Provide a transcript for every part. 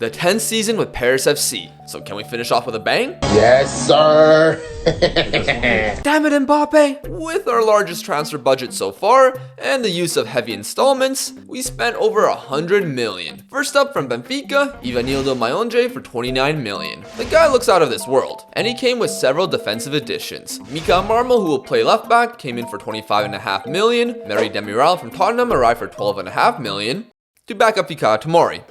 The 10th season with Paris FC. So can we finish off with a bang? Yes, sir. Damn it, Mbappe! With our largest transfer budget so far, and the use of heavy installments, we spent over 100 million. First up from Benfica, Ivanildo Mayonje for 29 million. The guy looks out of this world, and he came with several defensive additions. Mika Marmo, who will play left back, came in for 25.5 million. Mary Demiral from Tottenham arrived for 12.5 million. To back up Fikayo Tomori,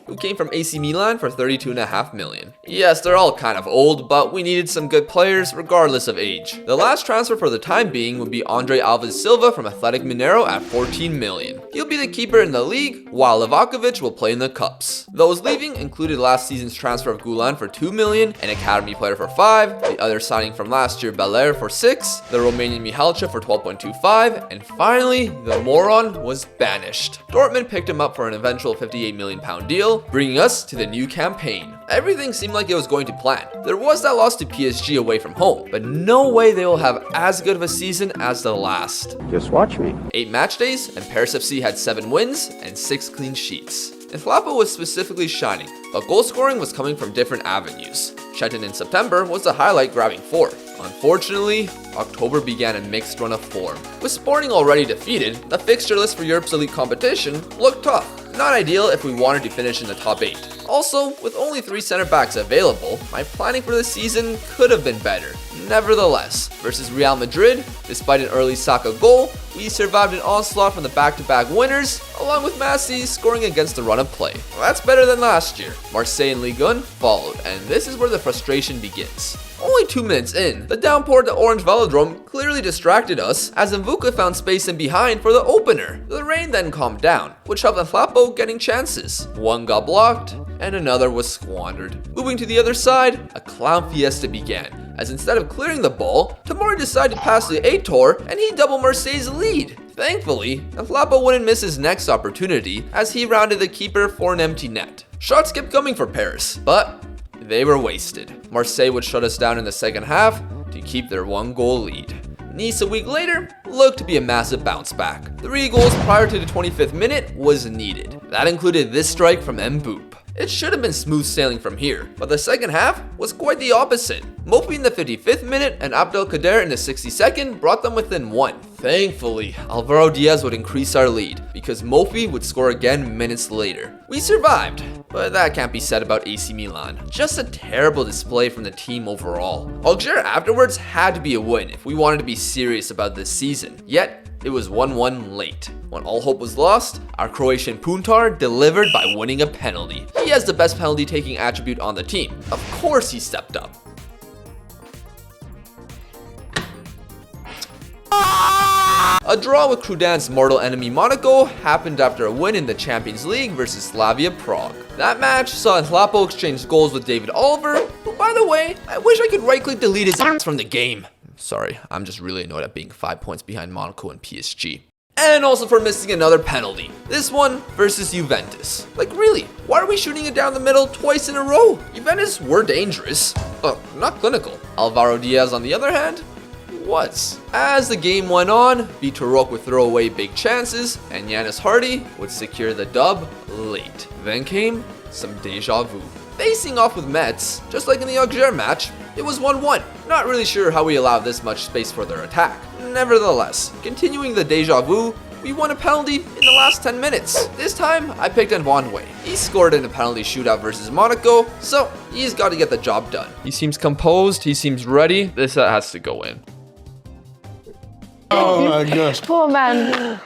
who came from AC Milan for 32.5 million. Yes, they're all kind of old, but we needed some good players regardless of age. The last transfer for the time being would be Andre Alves Silva from Athletic Mineiro at 14 million. He'll be the keeper in the league, while Livakovic will play in the cups. Those leaving included last season's transfer of Gulan for 2 million, an academy player for 5, the other signing from last year Belair for 6, the Romanian Mihalcha for 12.25, and finally, the moron was banished. Dortmund picked him up for an eventual £58 million deal, bringing us to the new campaign. Everything seemed like it was going to plan. There was that loss to PSG away from home, but no way they will have as good of a season as the last. Just watch me. 8 match days, and Paris FC had 7 wins and 6 clean sheets. Inflapo was specifically shining, but goal scoring was coming from different avenues. Chetan in September was the highlight, grabbing 4. Unfortunately, October began a mixed run of form. With Sporting already defeated, the fixture list for Europe's elite competition looked tough. Not ideal if we wanted to finish in the top 8. Also, with only 3 center backs available, my planning for the season could have been better. Nevertheless, versus Real Madrid, despite an early Saka goal, we survived an onslaught from the back-to-back winners, along with Messi scoring against the run of play. Well, that's better than last year. Marseille and Ligue 1 followed, and this is where the frustration begins. Only 2 minutes in, the downpour at the Orange Velodrome clearly distracted us as Mvuka found space in behind for the opener. The rain then calmed down, which helped Inflapo getting chances. One got blocked, and another was squandered. Moving to the other side, a clown fiesta began, as instead of clearing the ball, Tomori decided to pass to Aitor, and he doubled Marseille's lead. Thankfully, Inflapo wouldn't miss his next opportunity as he rounded the keeper for an empty net. Shots kept coming for Paris, but they were wasted. Marseille would shut us down in the second half to keep their 1-goal lead. Nice a week later looked to be a massive bounce back. 3 goals prior to the 25th minute was needed. That included this strike from Mboop. It should have been smooth sailing from here, but the second half was quite the opposite. Mofi in the 55th minute and Abdelkader in the 62nd brought them within 1. Thankfully, Alvaro Diaz would increase our lead, because Mofi would score again minutes later. We survived, but that can't be said about AC Milan. Just a terrible display from the team overall. Alger afterwards had to be a win if we wanted to be serious about this season, yet it was 1-1 late. When all hope was lost, our Croatian Puntar delivered by winning a penalty. He has the best penalty taking attribute on the team. Of course he stepped up. A draw with Chroo's mortal enemy Monaco happened after a win in the Champions League versus Slavia Prague. That match saw Inflapo exchange goals with David Oliver, who, by the way, I wish I could right-click delete his ass from the game. Sorry, I'm just really annoyed at being 5 points behind Monaco and PSG. And also for missing another penalty. This one versus Juventus. Like really, why are we shooting it down the middle twice in a row? Juventus were dangerous, but not clinical. Alvaro Diaz on the other hand, was. As the game went on, Vitor Roque would throw away big chances, and Yanis Hardy would secure the dub late. Then came some deja vu. Facing off with Metz, just like in the Auxerre match, it was 1-1. Not really sure how we allowed this much space for their attack. Nevertheless, continuing the deja vu, we won a penalty in the last 10 minutes. This time, I picked Nwanwe. He scored in a penalty shootout versus Monaco, so he's got to get the job done. He seems composed, he seems ready. This has to go in. Oh my gosh. Poor man.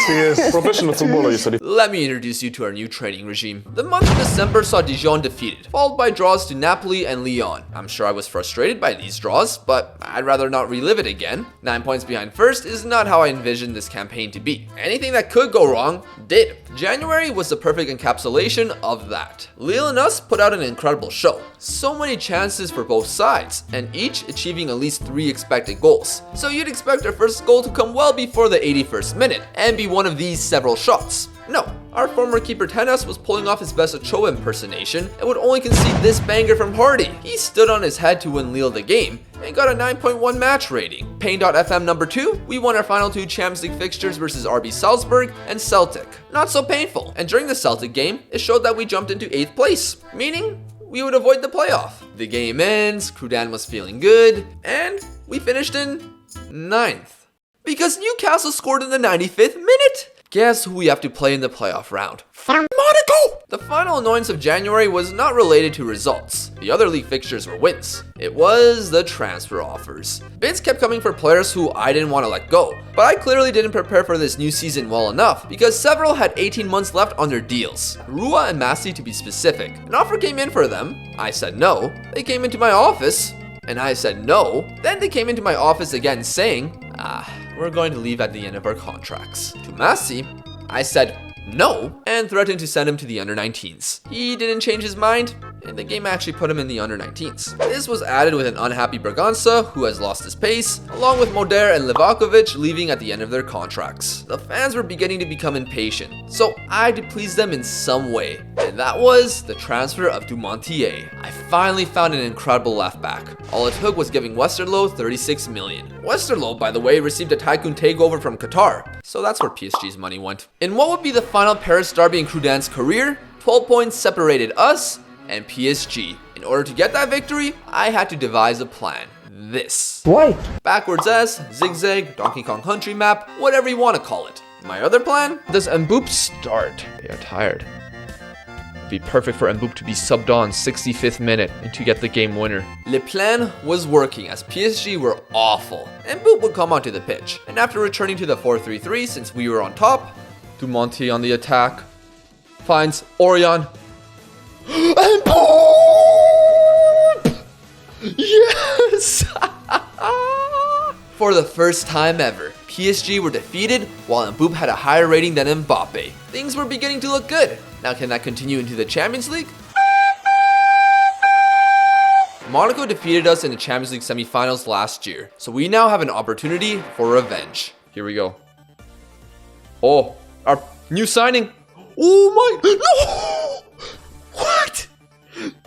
Tears. Professional footballer, you said. Let me introduce you to our new training regime. The month of December saw Dijon defeated, followed by draws to Napoli and Lyon. I'm sure I was frustrated by these draws, but I'd rather not relive it again. 9 points behind first is not how I envisioned this campaign to be. Anything that could go wrong did. January was the perfect encapsulation of that. Lille and us put out an incredible show. So many chances for both sides, and each achieving at least 3 expected goals. So you'd expect our first goal to come well before the 81st minute, and be one of these several shots. No, our former keeper Tenas was pulling off his best Ochoa impersonation and would only concede this banger from Hardy. He stood on his head to win Lille the game and got a 9.1 match rating. Pain.FM number 2, we won our final 2 Champions League fixtures versus RB Salzburg and Celtic. Not so painful, and during the Celtic game, it showed that we jumped into 8th place, meaning we would avoid the playoff. The game ends, Chroo was feeling good, and we finished in 9th. Because Newcastle scored in the 95th minute! Guess who we have to play in the playoff round? Monaco! The final annoyance of January was not related to results. The other league fixtures were wins. It was the transfer offers. Bids kept coming for players who I didn't want to let go, but I clearly didn't prepare for this new season well enough because several had 18 months left on their deals. Rua and Massey to be specific. An offer came in for them. I said no. They came into my office and I said no. Then they came into my office again saying, we're going to leave at the end of our contracts. To Massey, I said no and threatened to send him to the under-19s. He didn't change his mind, and the game actually put him in the under-19s. This was added with an unhappy Braganza who has lost his pace, along with Moder and Livakovic leaving at the end of their contracts. The fans were beginning to become impatient, so I had to please them in some way, and that was the transfer of Dumontier. I finally found an incredible left back. All it took was giving Westerlo 36 million. Westerlo, by the way, received a tycoon takeover from Qatar, so that's where PSG's money went. In what would be the final Paris derby in Chroo's career, 12 points separated us and PSG. In order to get that victory, I had to devise a plan. This. Why? Backwards S, zigzag, Donkey Kong Country map, whatever you want to call it. My other plan? Does Mboop start? They are tired. It'd be perfect for Mboop to be subbed on 65th minute and to get the game winner. Le plan was working as PSG were awful. Mboop would come onto the pitch, and after returning to the 4-3-3 since we were on top, Dumontier on the attack, finds Orion, and boom! Yes! For the first time ever, PSG were defeated while Mboop had a higher rating than Mbappe. Things were beginning to look good. Now can that continue into the Champions League? Monaco defeated us in the Champions League semi-finals last year, so we now have an opportunity for revenge. Here we go. Oh, our new signing. Oh my, no!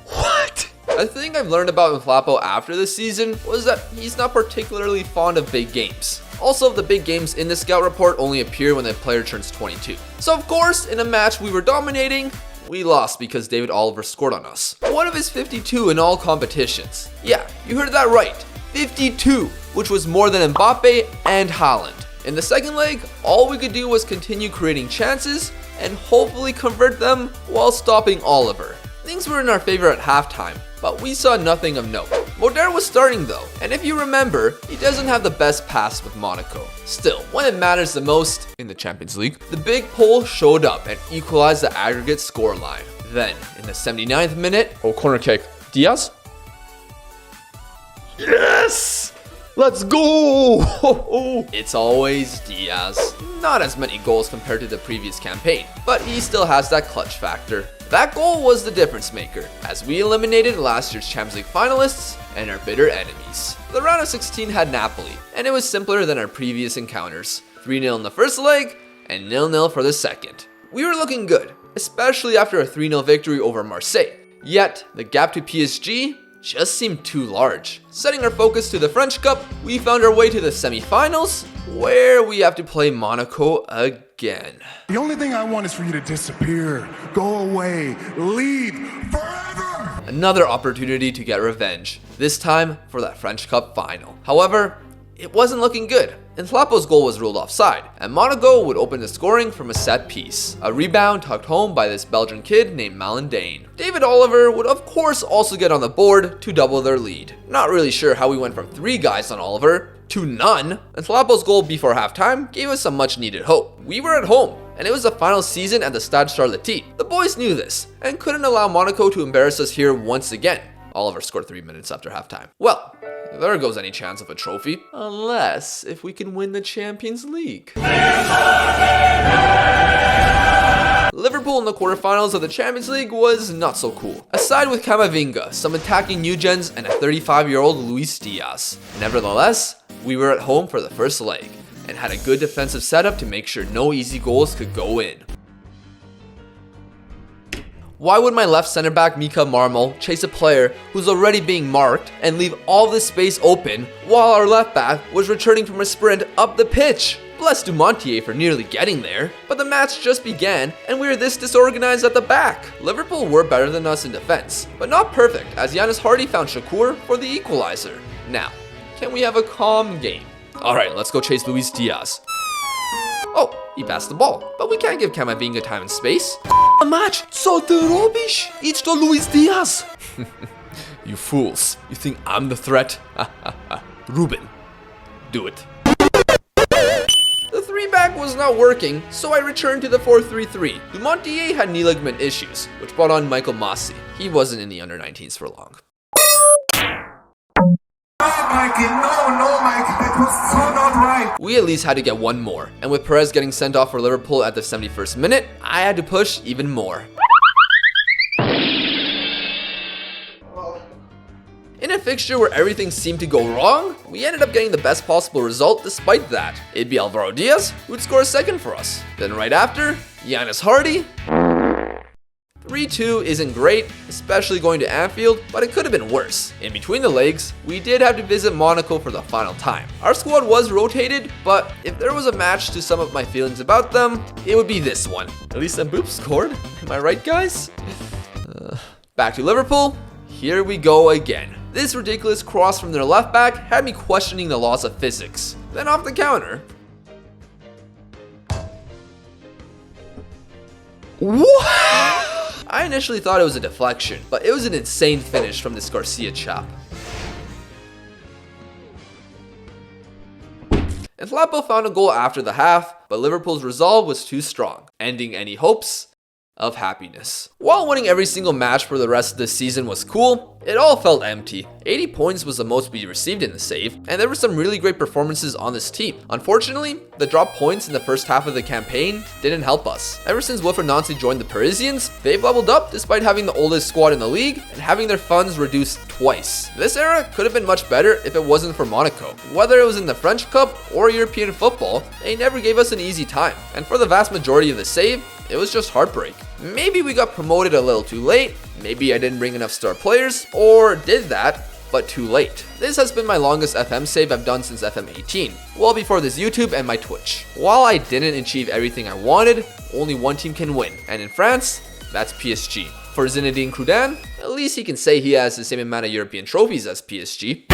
What? A thing I've learned about Mflapo after this season was that he's not particularly fond of big games. Also, the big games in the scout report only appear when the player turns 22. So of course, in a match we were dominating, we lost because David Oliver scored on us. One of his 52 in all competitions. Yeah, you heard that right, 52, which was more than Mbappe and Haaland. In the second leg, all we could do was continue creating chances and hopefully convert them while stopping Oliver. Things were in our favor at halftime, but we saw nothing of note. Moder was starting though, and if you remember, he doesn't have the best pass with Monaco. Still, when it matters the most, in the Champions League, the big pole showed up and equalized the aggregate scoreline. Then, in the 79th minute, corner kick, Diaz? Yes! Let's go! It's always Diaz. Not as many goals compared to the previous campaign, but he still has that clutch factor. That goal was the difference maker, as we eliminated last year's Champions League finalists and our bitter enemies. The round of 16 had Napoli, and it was simpler than our previous encounters. 3-0 in the first leg, and 0-0 for the second. We were looking good, especially after a 3-0 victory over Marseille. Yet, the gap to PSG just seemed too large. Setting our focus to the French Cup, we found our way to the semi-finals, where we have to play Monaco again. The only thing I want is for you to disappear, go away, leave forever. Another opportunity to get revenge, this time for that French Cup final. However, it wasn't looking good. Mflapo's goal was ruled offside, and Monaco would open the scoring from a set piece. A rebound tucked home by this Belgian kid named Malandane. David Oliver would of course also get on the board to double their lead. Not really sure how we went from 3 guys on Oliver to none. Mflapo's goal before halftime gave us some much needed hope. We were at home, and it was the final season at the Stade Charletti. The boys knew this, and couldn't allow Monaco to embarrass us here once again. Oliver scored 3 minutes after halftime. Well, there goes any chance of a trophy. Unless if we can win the Champions League. Liverpool in the quarterfinals of the Champions League was not so cool. Aside with Camavinga, some attacking new gens, and a 35-year-old Luis Diaz. Nevertheless, we were at home for the first leg, and had a good defensive setup to make sure no easy goals could go in. Why would my left center back Mika Marmol chase a player who's already being marked and leave all this space open while our left back was returning from a sprint up the pitch? Bless Dumontier for nearly getting there, but the match just began and we were this disorganized at the back. Liverpool were better than us in defense, but not perfect as Giannis Hardy found Shakur for the equalizer. Now, can we have a calm game? Alright, let's go chase Luis Diaz. Oh, he passed the ball, but we can't give Camavinga time and space. A match, so the rubbish. It's the Luis Diaz. You fools, you think I'm the threat? Ruben, do it. The 3-back was not working, so I returned to the 4-3-3. Dumontier had knee ligament issues, which brought on Michael Masi. He wasn't in the under-19s for long. Mikey, no, Mikey, that was so not right. We at least had to get one more, and with Perez getting sent off for Liverpool at the 71st minute, I had to push even more. In a fixture where everything seemed to go wrong, we ended up getting the best possible result despite that. It'd be Alvaro Diaz who would score a second for us. Then right after, Giannis Hardy. 3-2 isn't great, especially going to Anfield, but it could have been worse. In between the legs, we did have to visit Monaco for the final time. Our squad was rotated, but if there was a match to sum up my feelings about them, it would be this one. At least Mbappe scored, am I right guys? Back to Liverpool, here we go again. This ridiculous cross from their left back had me questioning the laws of physics. Then off the counter. What? I initially thought it was a deflection, but it was an insane finish from this Garcia chap. And Flapo found a goal after the half, but Liverpool's resolve was too strong, ending any hopes of happiness. While winning every single match for the rest of the season was cool, it all felt empty. 80 points was the most we received in the save, and there were some really great performances on this team. Unfortunately, the drop points in the first half of the campaign didn't help us. Ever since Wilfried Nancy joined the Parisians, they've leveled up despite having the oldest squad in the league and having their funds reduced twice. This era could have been much better if it wasn't for Monaco. Whether it was in the French Cup or European football, they never gave us an easy time. And for the vast majority of the save, it was just heartbreak. Maybe we got promoted a little too late, maybe I didn't bring enough star players, or did that, but too late. This has been my longest FM save I've done since FM 18, well before this YouTube and my Twitch. While I didn't achieve everything I wanted, only one team can win, and in France, that's PSG. For Zinedine Zidane, at least he can say he has the same amount of European trophies as PSG.